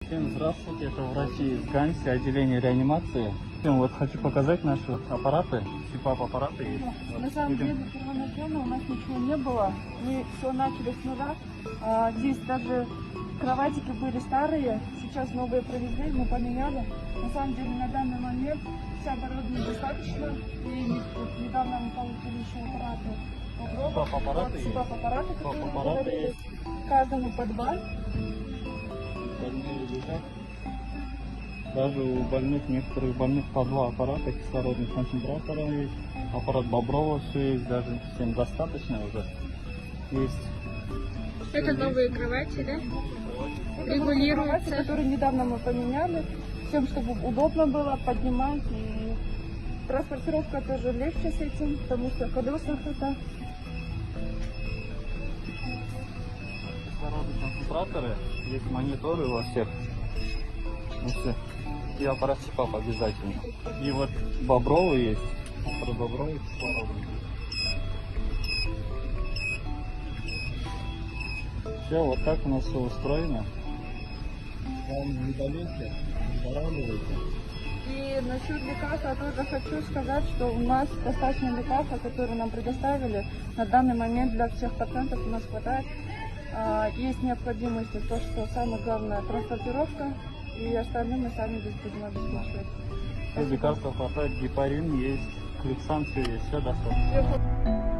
Всем здравствуйте, это врачи из ГАНСИ, отделение реанимации. Вот хочу показать наши аппараты, СИПАП аппараты есть. На самом деле, первоначально у нас ничего не было, мы все начали с нуля. Здесь даже кроватики были старые, сейчас новые привезли, мы поменяли. На самом деле, на данный момент вся оборудование достаточно, и вот недавно мы получили еще аппараты. СИПАП-аппараты есть. СИПАП-аппараты, СИПАП-аппараты есть. каждому по 2. Больные лежат. Даже у больных, некоторых больных по 2 аппарата, кислородных концентраторов есть. Аппарат Боброва, все есть, даже всем достаточно уже. Есть. Это новые кровати, да? Регулируются. Которые недавно мы поменяли, всем, чтобы удобно было поднимать. И транспортировка тоже легче с этим, потому что колесных это. Кислородные концентраторы, есть мониторы во всех. Ну, все. И аппарат СИПАП обязательно. И вот Бобровый есть. Аппарат Бобровый кислородный. Все, вот так у нас все устроено. Вам не болейте, выздоравливайте. И насчет лекарств я тоже хочу сказать, что у нас достаточно лекарств, которые нам предоставили. На данный момент для всех пациентов у нас хватает. Есть необходимость, то, что самое главное транспортировка, и остальное мы сами будем обеспечивать. Лекарства хватает, гепарин есть, кликсан, все есть, все достаточно.